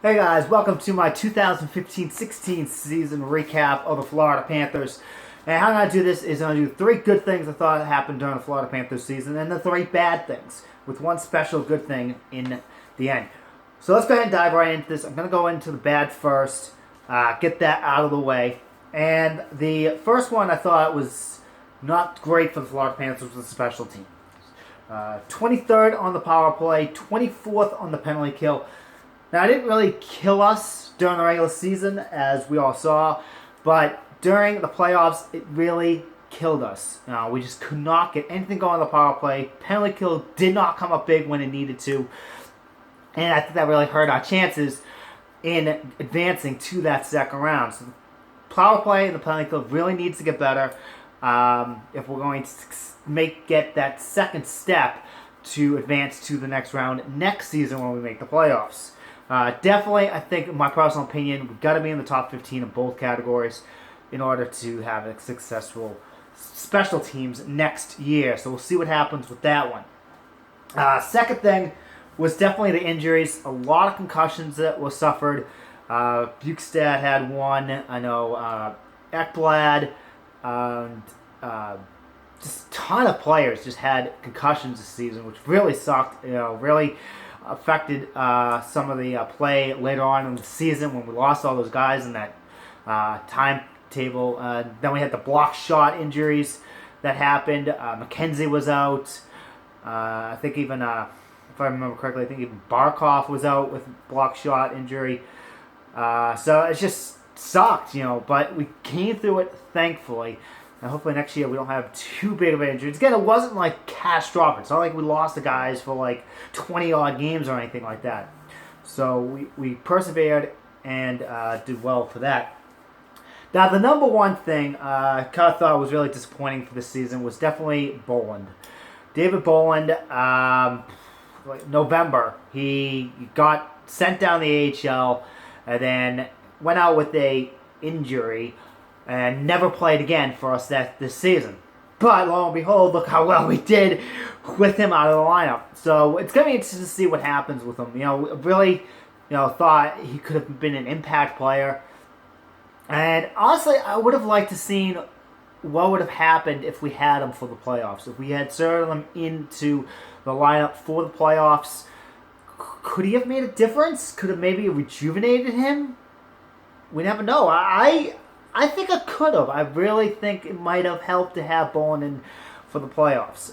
Hey guys, welcome to my 2015-16 season recap of the Florida Panthers. And how I'm going to do this is I'm going to do 3 good things I thought happened during the Florida Panthers season and the 3 bad things, with one special good thing in the end. So let's go ahead and dive right into this. I'm going to go into the bad first, get that out of the way. And the first one I thought was not great for the Florida Panthers was the special team. 23rd on the power play, 24th on the penalty kill. Now, it didn't really kill us during the regular season, as we all saw, but during the playoffs, it really killed us. We just could not get anything going on the power play. Penalty kill did not come up big when it needed to, and I think that really hurt our chances in advancing to that second round. So the power play and the penalty kill really needs to get better if we're going to get that second step to advance to the next round next season when we make the playoffs. Definitely, I think, in my personal opinion, we've got to be in the top 15 in both categories in order to have a successful special teams next year. So we'll see what happens with that one. Second thing was definitely the injuries. A lot of concussions that were suffered. Bukestad had one. I know Ekblad and just a ton of players just had concussions this season, which really sucked. Really affected some of the play later on in the season when we lost all those guys in that timetable. Then we had the block shot injuries that happened. McKenzie was out. I think even, if I remember correctly, I think even Barkov was out with block shot injury. So it just sucked, but we came through it, thankfully. And hopefully next year we don't have too big of an injury. Again, it wasn't like catastrophic. It's not like we lost the guys for like 20-odd games or anything like that. So we persevered and did well for that. Now, the number one thing I kind of thought was really disappointing for this season was definitely Boland. David Boland, November, he got sent down the AHL and then went out with a injury and never played again for us this season. But lo and behold, look how well we did with him out of the lineup. So it's going to be interesting to see what happens with him. Really, thought he could have been an impact player. And honestly, I would have liked to seen what would have happened if we had him for the playoffs. If we had inserted him into the lineup for the playoffs, could he have made a difference? Could have maybe rejuvenated him? We never know. I think it could have. I really think it might have helped to have Bowen in for the playoffs.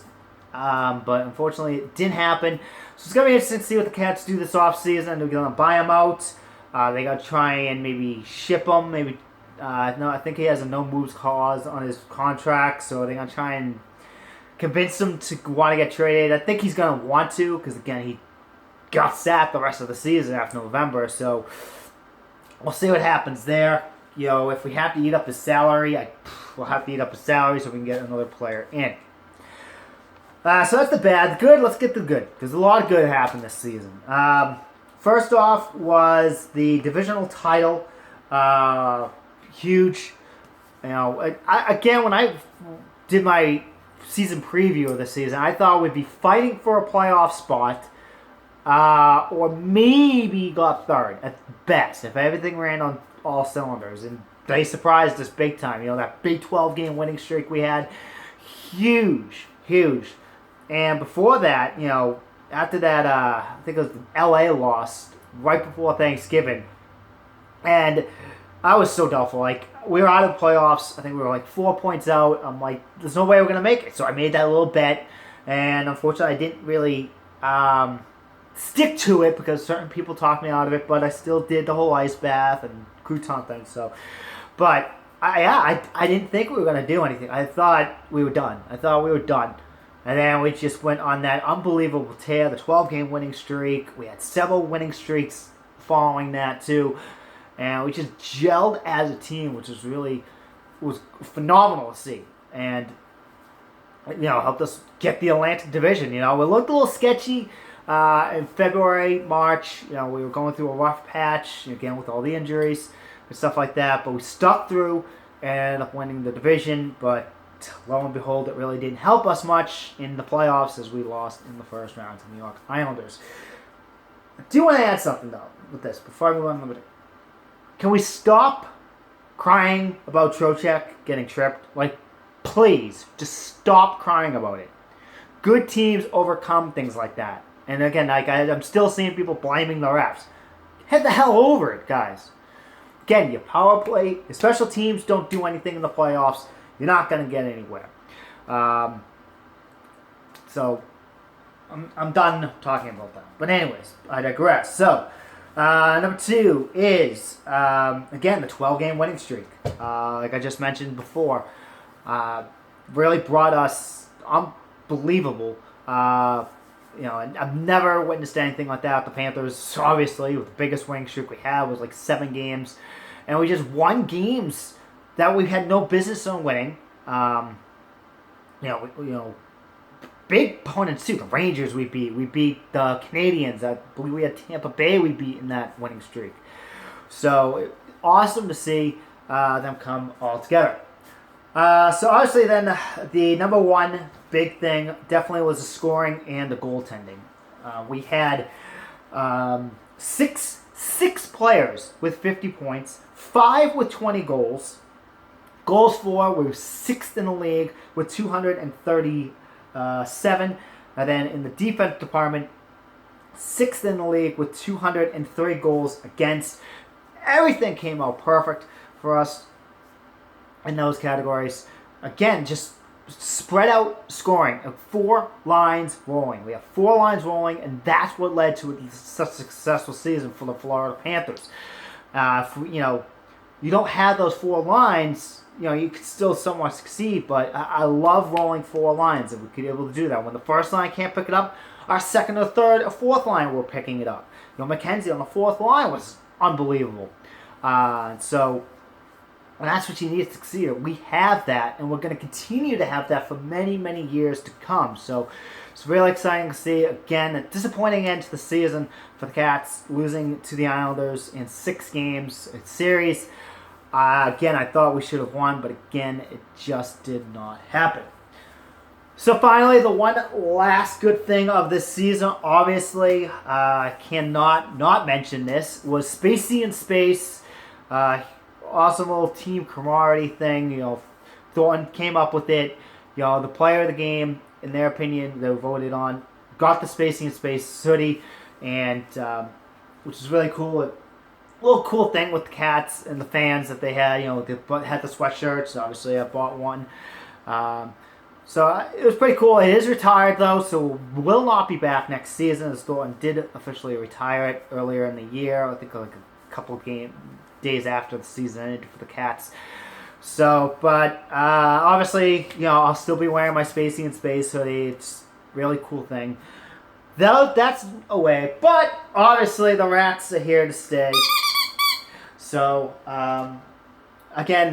But unfortunately, it didn't happen. So it's going to be interesting to see what the Cats do this offseason. They're going to buy him out. They got to try and maybe ship him. Maybe no, I think he has a no moves clause on his contract. So they're going to try and convince him to want to get traded. I think he's going to want to because, again, he got sat the rest of the season after November. So we'll see what happens there. If we have to eat up his salary, we'll have to eat up his salary so we can get another player in. So that's the bad. The good, let's get the good, because a lot of good happened this season. First off was the divisional title. Huge. When I did my season preview of the season, I thought we'd be fighting for a playoff spot, or maybe got third at best, if everything ran on all cylinders, and they surprised us big time. That big 12-game winning streak we had, huge. And before that, after that, I think it was the LA loss right before Thanksgiving, and I was so doubtful. Like, we were out of the playoffs. I think we were like 4 points out. I'm like, there's no way we're gonna make it. So I made that little bet, and unfortunately, I didn't really stick to it because certain people talked me out of it. But I still did the whole ice bath and crouton thing. So, but I didn't think we were gonna do anything. I thought we were done. And then we just went on that unbelievable tear, the 12-game winning streak. We had several winning streaks following that too, and we just gelled as a team, which was phenomenal to see. And helped us get the Atlantic Division. We looked a little sketchy in February, March. We were going through a rough patch, again, with all the injuries and stuff like that. But we stuck through and ended up winning the division. But lo and behold, it really didn't help us much in the playoffs as we lost in the first round to the New York Islanders. I do want to add something, though, with this, before I move on. Can we stop crying about Trocheck getting tripped? Like, please, just stop crying about it. Good teams overcome things like that. And again, like I'm still seeing people blaming the refs. Head the hell over it, guys. Again, your power play, your special teams don't do anything in the playoffs. You're not going to get anywhere. So, I'm done talking about that. But anyways, I digress. So, number 2 is, again, the 12-game winning streak. Like I just mentioned before, really brought us unbelievable. I've never witnessed anything like that. The Panthers, obviously, with the biggest winning streak we had was like 7 games. And we just won games that we had no business on winning. Big opponents too. The Rangers we beat. We beat the Canadians. I believe we had Tampa Bay we beat in that winning streak. So, awesome to see them come all together. So obviously then the number 1 big thing definitely was the scoring and the goaltending. We had 6 players with 50 points, 5 with 20 goals. Goals for, we were 6th in the league with 237. And then in the defense department, 6th in the league with 203 goals against. Everything came out perfect for us in those categories. Again, just spread out scoring. 4 lines rolling. We have 4 lines rolling, and that's what led to such a successful season for the Florida Panthers. You don't have those 4 lines, you could still somewhat succeed, but I love rolling 4 lines, and we could be able to do that. When the first line can't pick it up, our second or third or fourth line were picking it up. McKenzie on the 4th line was unbelievable. And that's what you need to succeed. We have that, and we're going to continue to have that for many, many years to come. So it's really exciting to see. Again, a disappointing end to the season for the Cats, losing to the Islanders in 6 games, a series. Again, I thought we should have won, but again, it just did not happen. So finally, the one last good thing of this season, obviously, I cannot not mention this, was Spacey in Space. Awesome little team camaraderie thing. Thornton came up with it. The player of the game, in their opinion, they voted on, got the Spacey in Space hoodie, and which is really cool. A little cool thing with the Cats and the fans that they had. They had the sweatshirts. Obviously, I bought one. So it was pretty cool. It is retired, though, so will not be back next season, as Thornton did officially retire it earlier in the year. I think like a couple days after the season ended for the Cats. So, but obviously, I'll still be wearing my Spacey in Space hoodie. It's a really cool thing. Though that's away, but obviously the Rats are here to stay. So, again,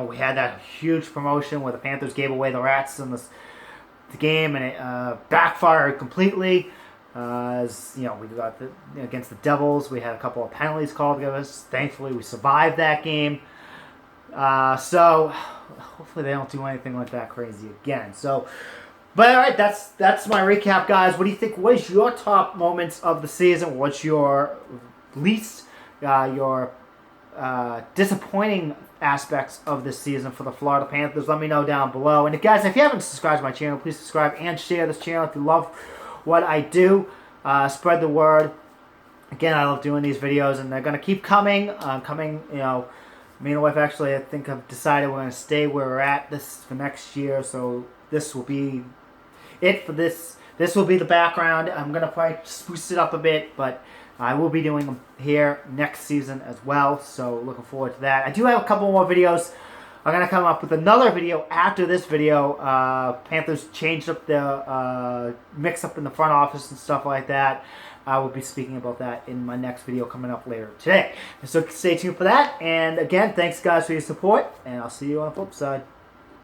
we had that huge promotion where the Panthers gave away the Rats in the game, and it backfired completely. As we got against the Devils, we had a couple of penalties called against us. Thankfully, we survived that game. So hopefully they don't do anything like that crazy again. So, but all right, that's my recap, guys. What do you think? What is your top moments of the season? What's your least disappointing aspects of this season for the Florida Panthers? Let me know down below. And guys, if you haven't subscribed to my channel, please subscribe and share this channel if you love what I do. Spread the word. Again, I love doing these videos, and they're going to keep coming. Me and the wife actually, I think, have decided we're going to stay where we're at this for next year. So this will be it for this. This will be the background. I'm going to probably spruce it up a bit, but I will be doing them here next season as well. So looking forward to that. I do have a couple more videos. I'm going to come up with another video after this video. Panthers changed up the mix-up in the front office and stuff like that. I will be speaking about that in my next video coming up later today. So stay tuned for that. And again, thanks guys for your support, and I'll see you on the flip side.